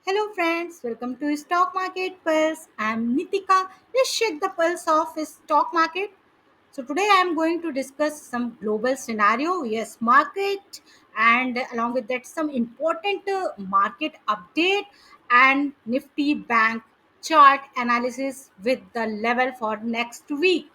Hello friends, welcome to Stock Market Pulse. I'm Nitika. Let's check the pulse of stock market. So today I'm going to discuss some global scenario, yes, market, and along with that some important market update and Nifty Bank chart analysis with the level for next week.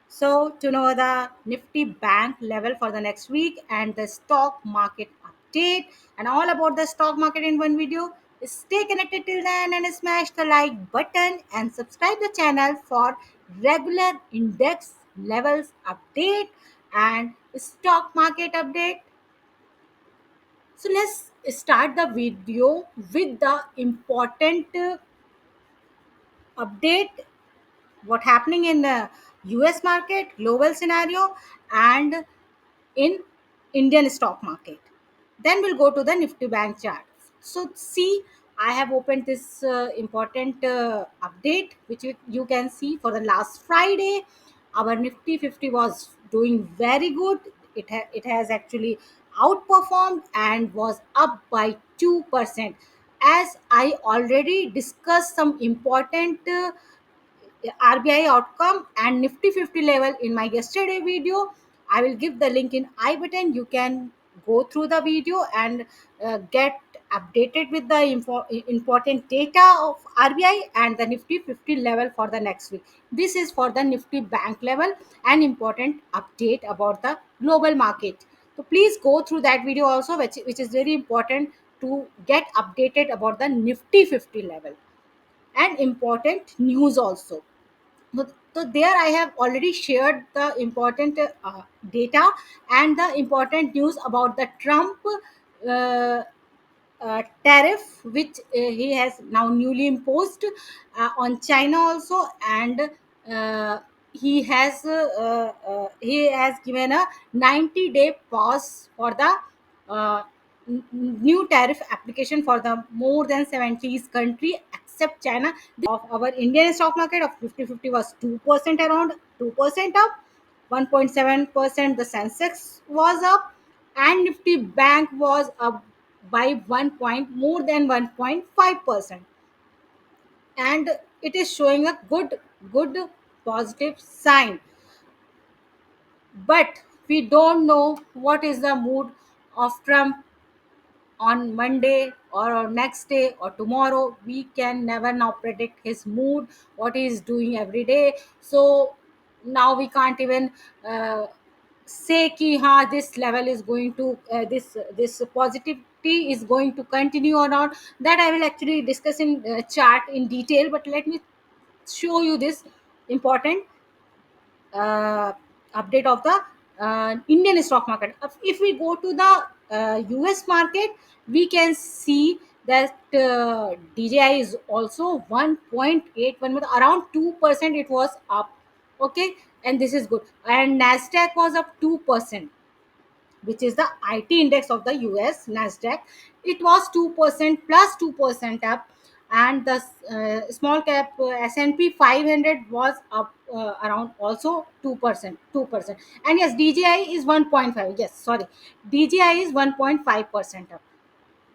So, to know the Nifty Bank level for the next week and the stock market update and all about the stock market in one video, stay connected till then and smash the like button and subscribe the channel for regular index levels update and stock market update. So, let's start the video with the important update what happening in the US market, global scenario, and in Indian stock market. Then we'll go to the Nifty Bank chart. So see, I have opened this important update, which you can see for the last Friday. Our Nifty 50 was doing very good. It has actually outperformed and was up by 2%. As I already discussed some important RBI outcome and Nifty 50 level in my yesterday video. I will give the link in I button. You can go through the video and get updated with the important data of RBI and the Nifty 50 level for the next week. This is for the Nifty bank level and important update about the global market. So please go through that video also, which is very important to get updated about the Nifty 50 level and important news also. So there I have already shared the important data and the important news about the Trump uh, tariff which he has now newly imposed on China also, and uh, he has given a 90-day pause for the uh, new tariff application for the more than 70 country except China. Of our Indian stock market of 50/50 was 2% around 2% up, 1.7% the Sensex was up, and Nifty Bank was up by 1 point more than 1.5%, and it is showing a good positive sign. But we don't know what is the mood of Trump on Monday or on next day or tomorrow. We can never now predict his mood, what he is doing every day. So now we can't even say ki this level is going to this positivity is going to continue or not. That I will actually discuss in chart in detail. But let me show you this important uh, update of the Indian stock market. If we go to the US market, we can see that DJI is also 1.81 with around 2% it was up. Okay, and this is good. And Nasdaq was up 2%, which is the IT index of the US Nasdaq. It was 2% plus 2% up, and the small cap S&P 500 was up around also 2%, 2%. And yes, DJI is 1.5. Yes, sorry, DJI is 1.5% up.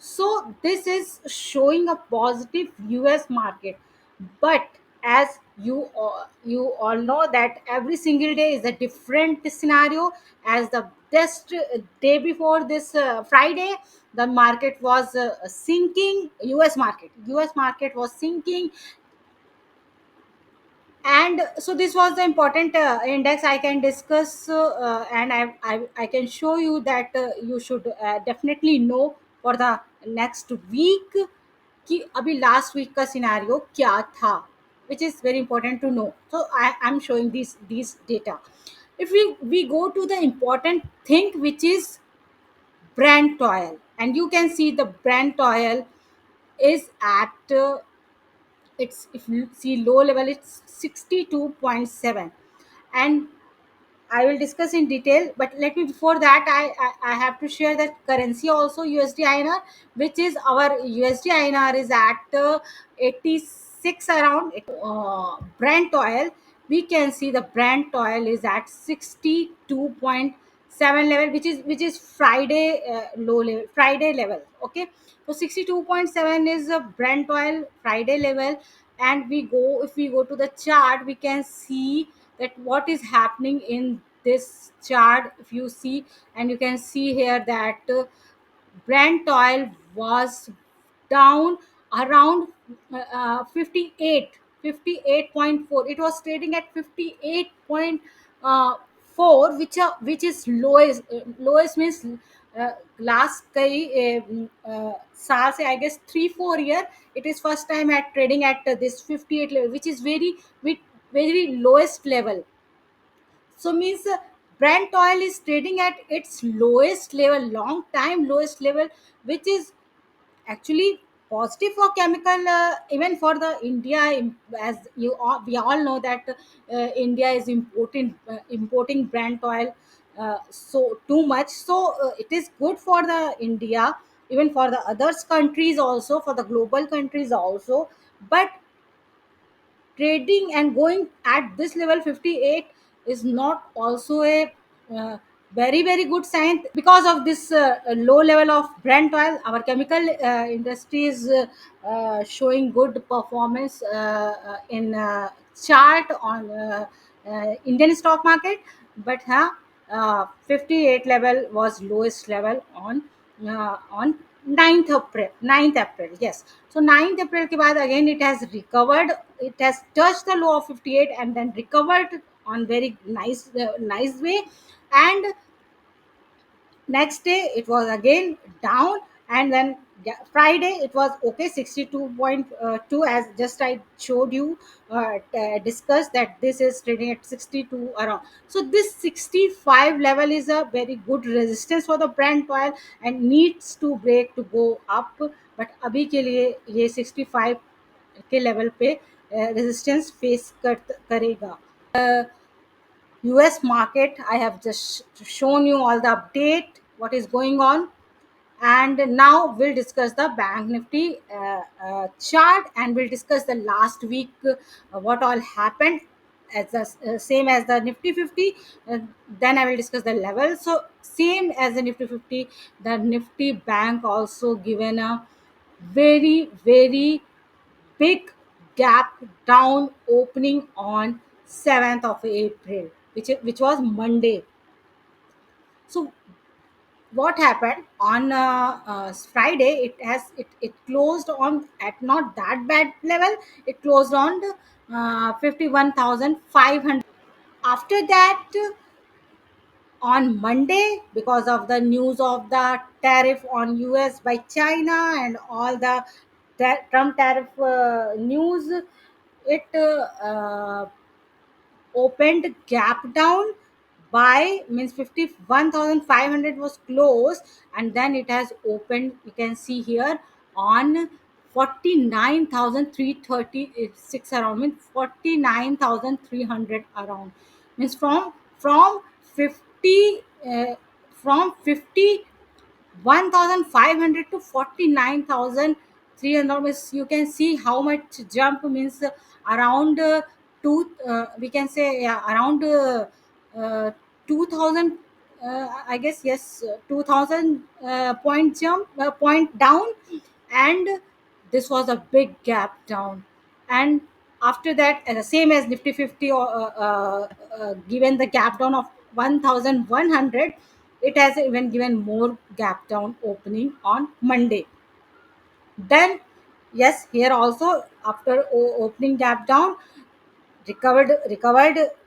So this is showing a positive US market. But as you all know that every single day is a different scenario. As the just day before this Friday, the market was sinking. US market was sinking, and so this was the important index I can discuss, and I can show you that you should definitely know for the next week कि अभी last week का scenario क्या था, which is very important to know. So I'm showing these data. If we go to the important thing, which is Brent oil, and you can see the Brent oil is at it's, if you see low level, it's 62.7. And I will discuss in detail, but let me before that I have to share that currency also, USD INR, which is our USD INR is at 86 around. Brent oil, we can see the Brent oil is at 62.7 7 level, which is Friday, low level, Friday level. Okay, so 62.7 is a Brent oil Friday level. And if we go to the chart, we can see that what is happening in this chart. If you see, and you can see here that Brent oil was down around 58, 58.4. It was trading at 58.4, which is lowest. Lowest means last saal se, I guess 3 4 year, it is first time at trading at this 58 level, which is very lowest level. So means Brent oil is trading at its lowest level, long time lowest level, which is actually positive for chemical, even for the India. As we all know that India is importing Brent oil so too much. So it is good for the India, even for the others countries also, for the global countries also. But trading and going at this level 58 is not also a uh, very good sign. Because of this low level of Brent oil, our chemical industry is showing good performance in chart on Indian stock market. But 58 level was lowest level on 9th April. Yes, so 9th April के बाद again it has recovered. It has touched the low of 58 and then recovered on very nice way. And next day it was again down. And then Friday it was okay, 62.2, as just I showed you, discussed that this is trading at 62 around. So this 65 level is a very good resistance for the Brent oil and needs to break to go up. but अभी के लिए ये 65 के level पे resistance face करेगा. US market, I have just shown you all the update, what is going on. And now we'll discuss the Bank Nifty chart, and we'll discuss the last week, what all happened, as the same as the Nifty 50. Then I will discuss the level. So same as the Nifty 50, the Nifty Bank also given a very big gap down opening on 7th of April, which was Monday. So what happened on Friday? It closed on at not that bad level. It closed on 51,500. After that, on Monday, because of the news of the tariff on US by China and all the Trump tariff news, it opened gap down by, means 51,500 was closed. And then it has opened, you can see here, on 49,336 around, means 49,300 around, means from 50 from 50 1,500 to 49,300, means you can see how much jump, means around two, we can say, yeah, around uh, 2,000, I guess, yes, 2,000 point jump, point down. And this was a big gap down. And after that, the same as Nifty 50, or given the gap down of 1,100, it has even given more gap down opening on Monday. Then, yes, here also, after opening gap down, recovered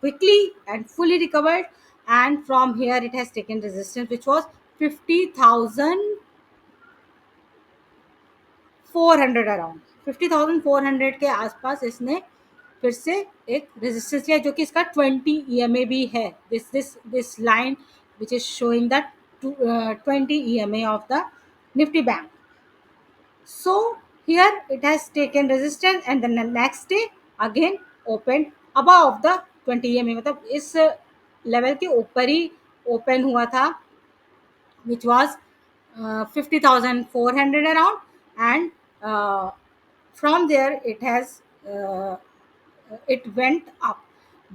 quickly and fully recovered. And from here it has taken resistance, which was 50,400 around, 50,400 के आसपास इसने फिर से एक resistance लिया, जो कि इसका 20 EMA भी है. This line which is showing that 20 EMA of the Nifty Bank. So here it has taken resistance, and then the next day again opened above the 20 EMA, मतलब इस लेवल के ऊपर ही ओपन हुआ था, which was 50,400 around. And from there it has it went up.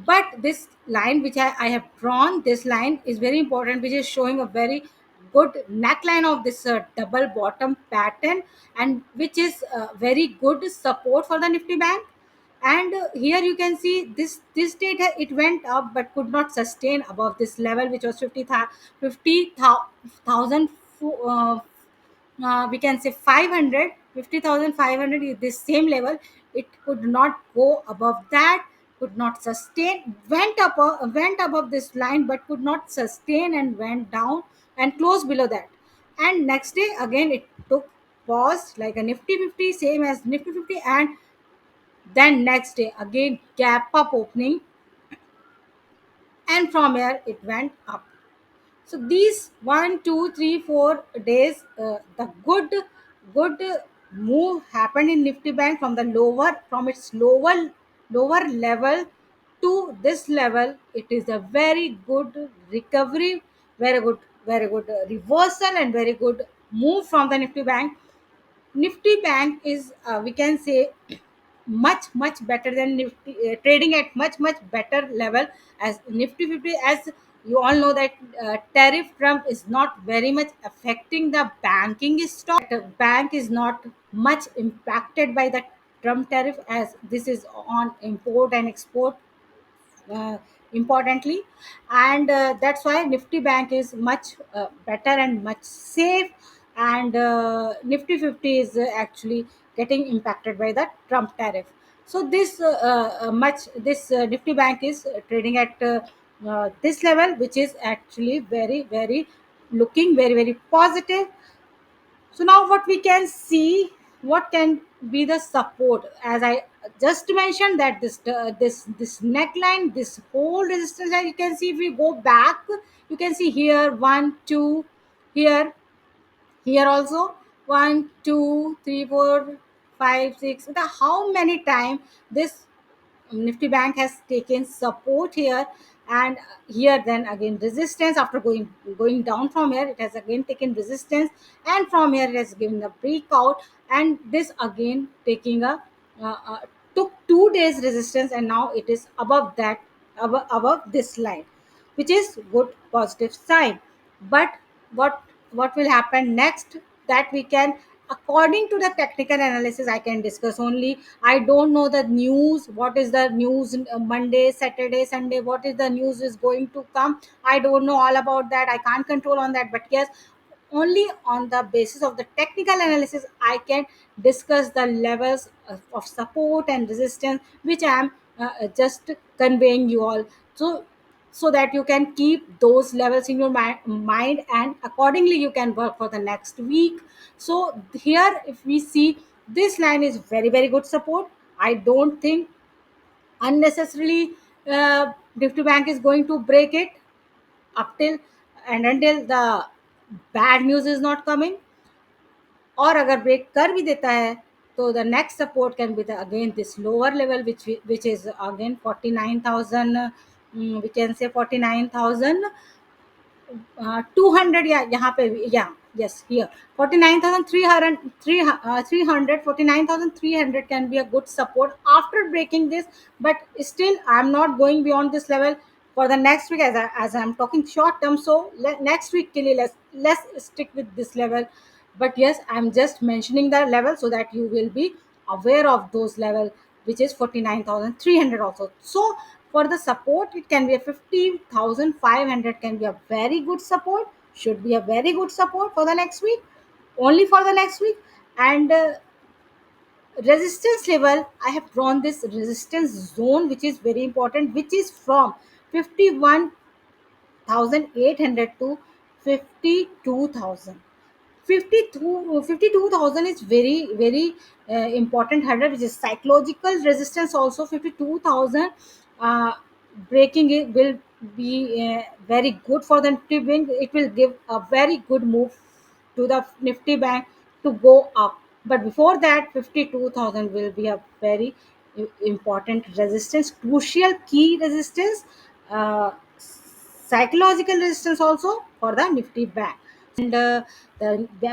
But this line which I have drawn, this line is very important, which is showing a very good neckline of this double bottom pattern, and which is very good support for the Nifty Bank. And here you can see this data, it went up but could not sustain above this level, which was 50,000, we can say 550,500 is this same level. It could not go above that, could not sustain, went above this line but could not sustain, and went down and closed below that. And next day again it took pause like a Nifty 50, same as Nifty 50, and then next day again gap up opening, and from here it went up. So these 1 2 3 4 days, the good move happened in Nifty Bank from the lower, from its lower level to this level. It is a very good recovery, very good reversal, and very good move from the Nifty Bank. Nifty Bank is, we can say, much better than Nifty, trading at much better level as Nifty 50. As you all know that tariff Trump is not very much affecting the banking stock. The bank is not much impacted by the Trump tariff, as this is on import and export, uh, importantly. And that's why Nifty Bank is much better and much safe, and Nifty 50 is actually getting impacted by the Trump tariff. So this Nifty Bank is trading at this level, which is actually very looking very positive. So now what we can see, what can be the support, as I just mentioned, that this neckline, this whole resistance line, you can see if we go back, you can see here one two, here, here also, 1 2 3 4 5 6, the how many time this Nifty Bank has taken support here, and here then again resistance. After going down from here, it has again taken resistance, and from here it has given a breakout, and this again taking a took 2 days resistance, and now it is above that, above this line, which is good positive sign. But what will happen next, that we can, according to the technical analysis, I can discuss only. I don't know the news, what is the news, Monday, Saturday, Sunday, what is the news is going to come. I don't know all about that, I can't control on that. But yes, only on the basis of the technical analysis I can discuss the levels of support and resistance, which I am just conveying you all. So so that you can keep those levels in your mind, and accordingly you can work for the next week. So here if we see, this line is very good support. I don't think unnecessarily Nifty Bank is going to break it up till and until the bad news is not coming. और अगर break कर भी देता है, तो the next support can be the again this lower level, which is again 49,000, we can say 49,000 200, या यहाँ पे या yes here 49,300, 49,300 can be a good support after breaking this. But still I'm not going beyond this level for the next week, as I'm talking short term. So next week ke liye let's stick with this level. But yes, I'm just mentioning the level so that you will be aware of those level, which is 49,300 also. So for the support, it can be a 50,500 can be a very good support, should be a very good support for the next week, only for the next week. And resistance level, I have drawn this resistance zone, which is very important, which is from 51,800 to 52,000. 52,000 is very important hurdle, which is psychological resistance also. 52,000 uh, breaking it will be very good for the Nifty Bank. It will give a very good move to the Nifty Bank to go up. But before that, 52,000 will be a very important resistance, crucial key resistance, uh, psychological resistance also for the Nifty Bank. And the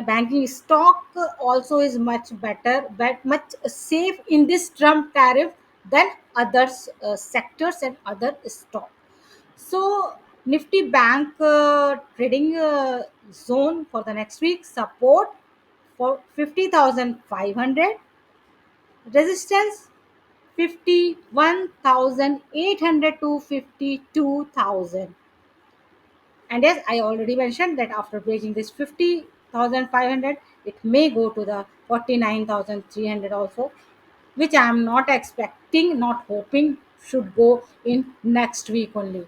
banking stock also is much better, but much safe in this Trump tariff, than other sectors and other stock. So Nifty Bank trading zone for the next week, support for 50,500, resistance 51,800 to 52,000. And yes, I already mentioned that after breaking this 50,500, it may go to the 49,300 also, which I am not expecting, not hoping should go in next week only.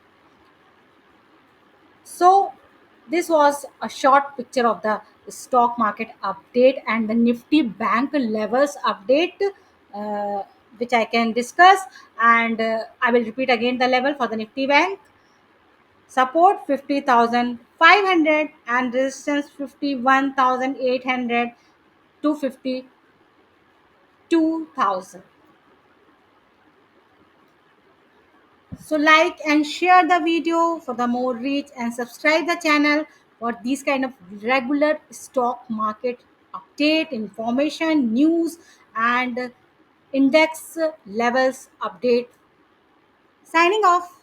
So, this was a short picture of the stock market update and the Nifty Bank levels update, uh, which I can discuss. And I will repeat again the level for the Nifty Bank: support 50,500 and resistance 51,800 to 52,000. So like and share the video for the more reach, and subscribe the channel for these kind of regular stock market update, information, news, and index levels update. Signing off.